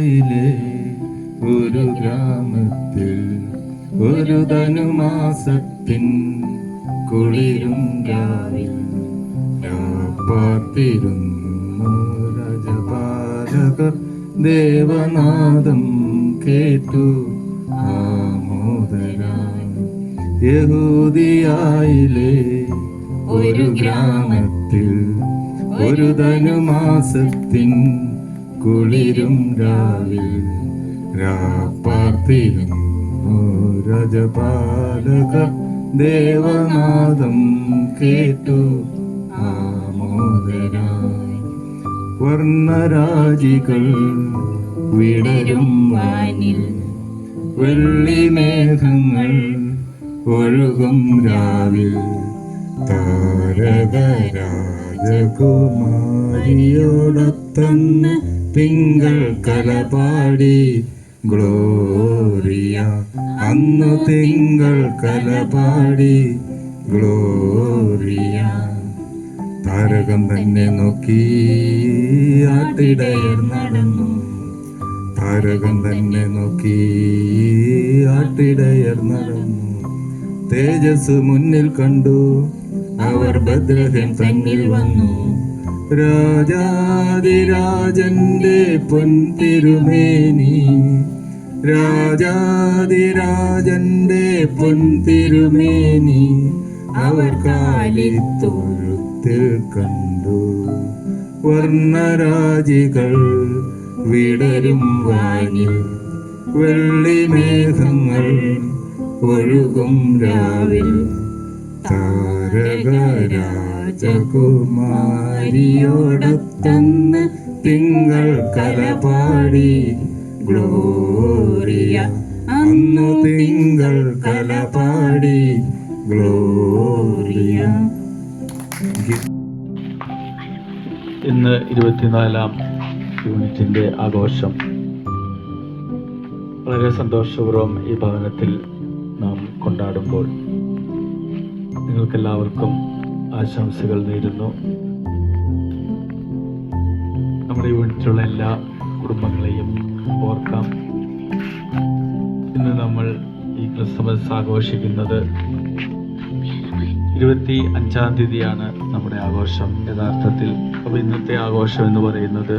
യിലെ ഒരു ഗ്രാമത്തിൽ ഒരു ധനുമാസത്തിൻ കുളിരും രാവിൽ പാർത്തിരുന്നു രാജപാലകർ ദേവനാദം കേട്ടു ആമോദരായി. യഹൂദിയായിലെ ഒരു ഗ്രാമത്തിൽ ഒരു ധനുമാസത്തിൻ കുളിരും രാവിൽ പാർത്തിരുന്നു രാജപാലകർ ദേവനാദം കേട്ടു ആമോദരായി. വർണ്ണരാജികൾ വിടരും വാനിൽ വെള്ളിമേഘങ്ങൾ ഒഴുകും രാവിൽ താരകരാജകുമാരിയോടൊത്തന്ന് തിങ്കൾ കലപാടി ഗ്ലോറിയ. അന്നു തിങ്കൾ കലപാടി ഗ്ലോറിയ. താരകം തന്നെ നോക്കി ആട്ടിടയർ നടന്നു. താരകം തന്നെ നോക്കി ആട്ടിടയർ നടന്നു. തേജസ് മുന്നിൽ കണ്ടു അവർ ബദ്രഹേം തന്നിൽ വന്നു. രാജാതിരാജന്റെ പൊൻതിരുമേനി രാജാതിരാജന്റെ പൊൻതിരുമേനി അവർ കാലിത്തൊഴുത്തിൽ കണ്ടു. വർണ്ണരാജികൾ വിടരും വാനിൽ വെള്ളിമേഘങ്ങൾ ഒഴുകും രാവിൽ താരകരാജകുമാരിയോടൊത്തന്ന് തിങ്കൾ കലപാടി ഗ്ലോറിയ. അന്നു തിങ്കൾ കലപാടി ഗ്ലോറിയ. ഇന്ന് 24ാം യൂണിറ്റിൻ്റെ ആഘോഷം വളരെ സന്തോഷപൂർവ്വം ഈ ഭവനത്തിൽ നാം കൊണ്ടാടുമ്പോൾ നിങ്ങൾക്കെല്ലാവർക്കും ആശംസകൾ നേരുന്നു. നമ്മുടെ യൂണിറ്റിലുള്ള എല്ലാ കുടുംബങ്ങളെയും ഓർക്കാം. ഇന്ന് നമ്മൾ ഈ ക്രിസ്മസ് ആഘോഷിക്കുന്നത് 25-ാം തീയതിയാണ് നമ്മുടെ ആഘോഷം യഥാർത്ഥത്തിൽ. അപ്പോൾ ഇന്നത്തെ ആഘോഷം എന്ന് പറയുന്നത്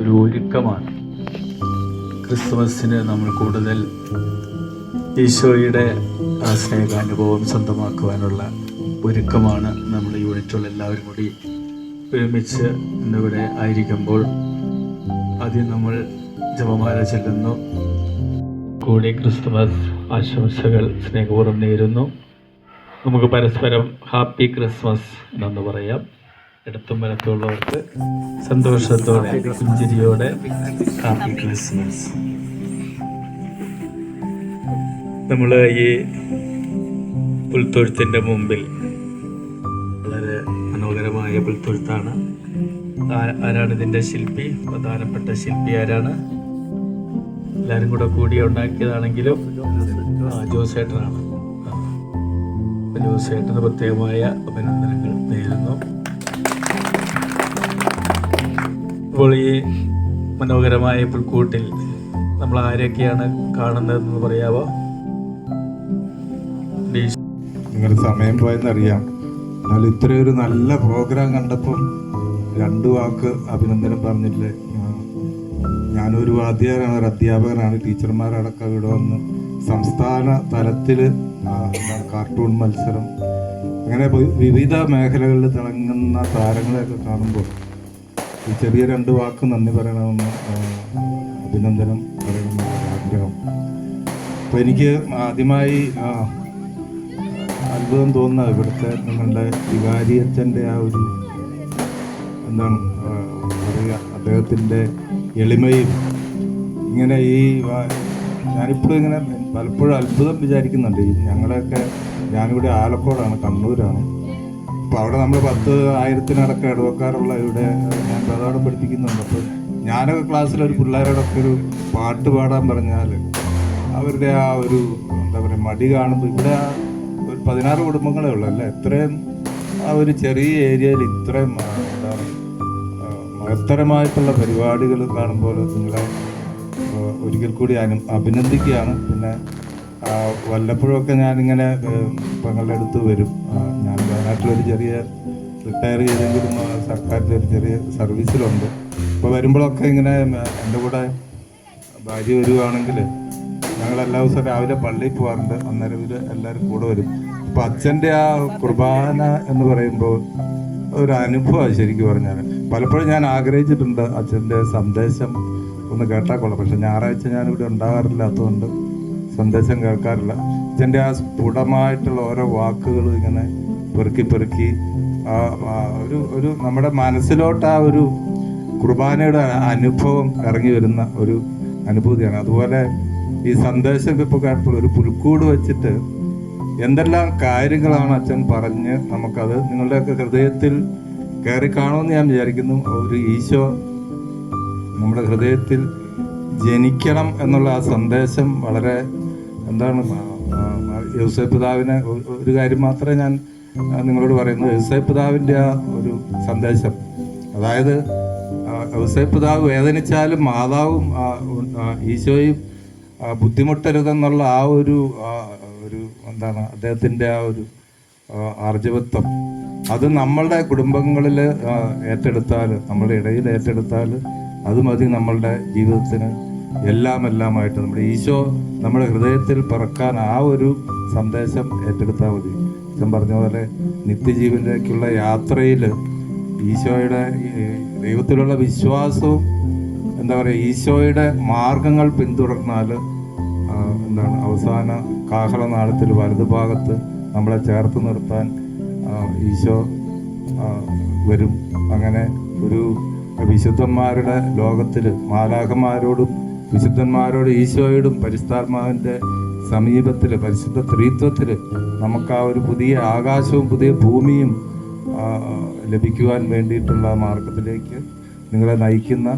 ഒരു ഒരുക്കമാണ്. ക്രിസ്മസിന് നമ്മൾ കൂടുതൽ ഈശോയുടെ ആ സ്നേഹാനുഭവം സ്വന്തമാക്കുവാനുള്ള ഒരുക്കമാണ്. നമ്മൾ യൂണിറ്റുള്ള എല്ലാവരും കൂടി ഒരുമിച്ച് ഇന്നിവിടെ ആയിരിക്കുമ്പോൾ ആദ്യം നമ്മൾ ജപമാല ചൊല്ലുന്നു. കൂടി ക്രിസ്തുമസ് ആശംസകൾ സ്നേഹപൂർവ്വം നേരുന്നു. നമുക്ക് പരസ്പരം ഹാപ്പി ക്രിസ്മസ് എന്ന് പറയാം. ഇടത്തും വലത്തുള്ളവർക്ക് സന്തോഷത്തോടെ പുഞ്ചിരിയോടെ ഹാപ്പി ക്രിസ്മസ്. നമ്മൾ ഈ പുൽത്തൊഴുത്തിൻ്റെ മുമ്പിൽ വളരെ മനോഹരമായ പുൽത്തൊഴുത്താണ്. ആരാണ് ഇതിൻ്റെ ശില്പി? പ്രധാനപ്പെട്ട ശില്പി ആരാണ്? എല്ലാവരും കൂടി ഉണ്ടാക്കിയതാണെങ്കിലും ജോസേട്ടനാണ്. ജോസേട്ടന് പ്രത്യേകമായ അഭിനന്ദനങ്ങൾ നേരുന്നു. അപ്പോൾ ഈ മനോഹരമായ പുൽക്കൂട്ടിൽ നമ്മൾ ആരെയൊക്കെയാണ് കാണുന്നതെന്ന് പറയാവോ? നിങ്ങളുടെ സമയം പോയെന്നറിയാം. എന്നാൽ ഇത്രയൊരു നല്ല പ്രോഗ്രാം കണ്ടപ്പം 2 വാക്ക് അഭിനന്ദനം പറഞ്ഞില്ലേ. ഞാനൊരു വാദ്യകാരനാണ്, ഒരു അധ്യാപകനാണ്. ടീച്ചർമാരടക്കം ഇവിടെ വന്ന് സംസ്ഥാന തലത്തിൽ കാർട്ടൂൺ മത്സരം, അങ്ങനെ വിവിധ മേഖലകളിൽ തിളങ്ങുന്ന താരങ്ങളെയൊക്കെ കാണുമ്പോൾ ഈ ചെറിയ 2 വാക്ക് നന്ദി പറയണമെന്ന്, അഭിനന്ദനം പറയണമെന്ന് ആഗ്രഹം. അപ്പോൾ എനിക്ക് ആദ്യമായി അത്ഭുതം തോന്നുന്നത് ഇവിടുത്തെ നിങ്ങളുടെ വികാരിയച്ഛൻ്റെ ആ ഒരു എന്താണ് പറയുക, അദ്ദേഹത്തിൻ്റെ എളിമയും. ഇങ്ങനെ ഞാനിപ്പോഴും ഇങ്ങനെ പലപ്പോഴും അത്ഭുതം വിചാരിക്കുന്നുണ്ട്. ഞങ്ങളെയൊക്കെ, ഞാനിവിടെ ആലക്കോടാണ്, കണ്ണൂരാണ്. അപ്പോൾ അവിടെ നമ്മൾ 10,000-ത്തിനടക്കം ഇടവക്കാരുള്ള ഇവിടെ ഞാൻ പ്രധാനം പഠിപ്പിക്കുന്നുണ്ട്. അപ്പോൾ ഞാനൊക്കെ ക്ലാസ്സിലൊരു പിള്ളേരോടൊക്കെ ഒരു പാട്ട് പാടാൻ പറഞ്ഞാൽ അവരുടെ ആ ഒരു എന്താ പറയുക മടി കാണുമ്പോൾ, ഇവിടെ ഒരു 16 കുടുംബങ്ങളേ ഉള്ളൂ അല്ലേ, ഇത്രയും ആ ഒരു ചെറിയ ഏരിയയിൽ ഇത്രയും എന്താണ് മഹത്തരമായിട്ടുള്ള പരിപാടികൾ കാണുമ്പോൾ നിങ്ങളെ ഒരിക്കൽ കൂടി അഭിനന്ദിക്കുകയാണ്. പിന്നെ വല്ലപ്പോഴൊക്കെ ഞാനിങ്ങനെ പെങ്ങളുടെ അടുത്ത് വരും. ഞാൻ വയനാട്ടിലൊരു ചെറിയ റിട്ടയർ ചെയ്തെങ്കിലും സർക്കാരിൻ്റെ ഒരു ചെറിയ സർവീസിലുണ്ട്. അപ്പോൾ വരുമ്പോഴൊക്കെ ഇങ്ങനെ എൻ്റെ കൂടെ ഭാര്യ വരുവാണെങ്കിൽ ഞങ്ങൾ എല്ലാ ദിവസവും രാവിലെ പള്ളിയിൽ പോകാറുണ്ട്. അന്നേരം ഇവർ എല്ലാവരും കൂടെ വരും. അപ്പോൾ അച്ഛൻ്റെ ആ കുർബാന എന്ന് പറയുമ്പോൾ ഒരു അനുഭവമാണ് ശരിക്കും പറഞ്ഞാൽ. പലപ്പോഴും ഞാൻ ആഗ്രഹിച്ചിട്ടുണ്ട് അച്ഛൻ്റെ സന്ദേശം ഒന്ന് കേട്ടാൽ കൊള്ളാം. പക്ഷെ ഞായറാഴ്ച ഞാനിവിടെ ഉണ്ടാകാറില്ലാത്തതുകൊണ്ട് സന്ദേശം കേൾക്കാറില്ല. അച്ഛൻ്റെ ആ സ്ഫുടമായിട്ടുള്ള ഓരോ വാക്കുകൾ ഇങ്ങനെ പെറുക്കി ഒരു നമ്മുടെ മനസ്സിലോട്ട് ആ ഒരു കുർബാനയുടെ അനുഭവം ഇറങ്ങി വരുന്ന ഒരു അനുഭൂതിയാണ്. അതുപോലെ ഈ സന്ദേശം ഇപ്പോൾ കേട്ടപ്പോൾ ഒരു പുൽക്കൂട് വെച്ചിട്ട് എന്തെല്ലാം കാര്യങ്ങളാണ് അച്ഛൻ പറഞ്ഞ് നമുക്കത് നിങ്ങളുടെയൊക്കെ ഹൃദയത്തിൽ കയറി കാണുമെന്ന് ഞാൻ വിചാരിക്കുന്നു. ഒരു ഈശോ നമ്മുടെ ഹൃദയത്തിൽ ജനിക്കണം എന്നുള്ള ആ സന്ദേശം വളരെ എന്താണ്, യോസേപ്പ് പിതാവിനെ ഒരു കാര്യം മാത്രമേ ഞാൻ നിങ്ങളോട് പറയുന്നു. യോസേപ്പ് പിതാവിൻ്റെ ആ ഒരു സന്ദേശം, അതായത് യോസേപ്പ് പിതാവ് വേദനിച്ചാലും മാതാവും ഈശോയും ബുദ്ധിമുട്ടരുതെന്നുള്ള ആ ഒരു എന്താണ് അദ്ദേഹത്തിൻ്റെ ആ ഒരു ആർജവത്വം, അത് നമ്മളുടെ കുടുംബങ്ങളിൽ ഏറ്റെടുത്താൽ, നമ്മളുടെ ഇടയിൽ ഏറ്റെടുത്താൽ അത് മതി നമ്മളുടെ ജീവിതത്തിന് എല്ലാമായിട്ട്. നമ്മുടെ ഈശോ നമ്മുടെ ഹൃദയത്തിൽ പിറക്കാൻ ആ ഒരു സന്ദേശം ഏറ്റെടുത്താൽ മതി. അച്ഛൻ പറഞ്ഞ പോലെ നിത്യജീവനിലേക്കുള്ള യാത്രയിൽ ഈശോയുടെ ദൈവത്തിലുള്ള വിശ്വാസവും എന്താ പറയുക, ഈശോയുടെ മാർഗങ്ങൾ പിന്തുടർന്നാൽ എന്താണ് അവസാന കാഹളനാളത്തിൽ വലതുഭാഗത്ത് നമ്മളെ ചേർത്ത് നിർത്താൻ ഈശോ വരും. അങ്ങനെ ഒരു വിശുദ്ധന്മാരുടെ ലോകത്തിൽ മാലാഖമാരോടും വിശുദ്ധന്മാരോട് ഈശോയോടും പരിശുദ്ധാത്മാവിൻ്റെ സമീപത്തിൽ, പരിശുദ്ധ ത്രിത്വത്തിൽ നമുക്ക് ആ ഒരു പുതിയ ആകാശവും പുതിയ ഭൂമിയും ലഭിക്കുവാൻ വേണ്ടിയിട്ടുള്ള മാർഗത്തിലേക്ക് നിങ്ങളെ നയിക്കുന്ന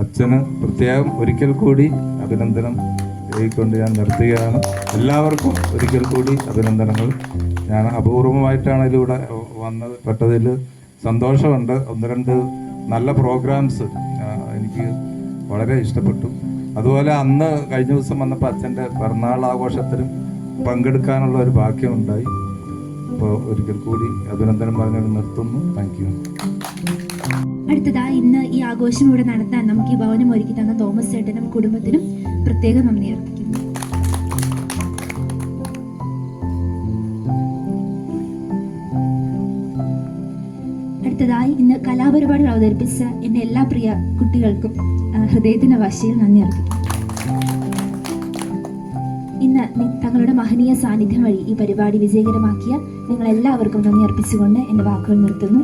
അച്ഛന് പ്രത്യേകം ഒരിക്കൽ കൂടി അഭിനന്ദനം കൊണ്ട് ഞാൻ നിർത്തുകയാണ്. എല്ലാവർക്കും ഒരിക്കൽ കൂടി അഭിനന്ദനങ്ങൾ. ഞാൻ അപൂർവമായിട്ടാണ് ഇതിലൂടെ പെട്ടതിൽ സന്തോഷമുണ്ട്. 1-2 നല്ല പ്രോഗ്രാംസ് എനിക്ക് വളരെ ഇഷ്ടപ്പെട്ടു. അതുപോലെ അന്ന് കഴിഞ്ഞ ദിവസം വന്നപ്പോൾ അച്ഛൻ്റെ പിറന്നാൾ ആഘോഷത്തിലും പങ്കെടുക്കാനുള്ള ഒരു ഭാഗ്യമുണ്ടായി. അപ്പോൾ ഒരിക്കൽ കൂടി അഭിനന്ദനം പറഞ്ഞത് നിർത്തുന്നു. Thank you. അടുത്തതായി ഇന്ന് ഈ ആഘോഷം ഇവിടെ നടത്താൻ നമുക്ക് ഈ ഭവനം ഒരുക്കി തന്ന തോമസ് ചേട്ടനും കുടുംബത്തിനും പ്രത്യേക നന്ദി അർപ്പിക്കുന്നു. അടുത്തതായി ഇന്ന് കലാപരിപാടികൾ അവതരിപ്പിച്ച എൻ്റെ എല്ലാ പ്രിയ കുട്ടികൾക്കും ഹൃദയത്തിന്റെ ഭാഷയിൽ നന്ദി അർപ്പിക്കുന്നു. ഇന്ന് തങ്ങളുടെ മഹനീയ സാന്നിധ്യം വഴി ഈ പരിപാടി വിജയകരമാക്കിയ നിങ്ങളെല്ലാവർക്കും നന്ദി അർപ്പിച്ചുകൊണ്ട് എൻ്റെ വാക്കുകൾ നിർത്തുന്നു.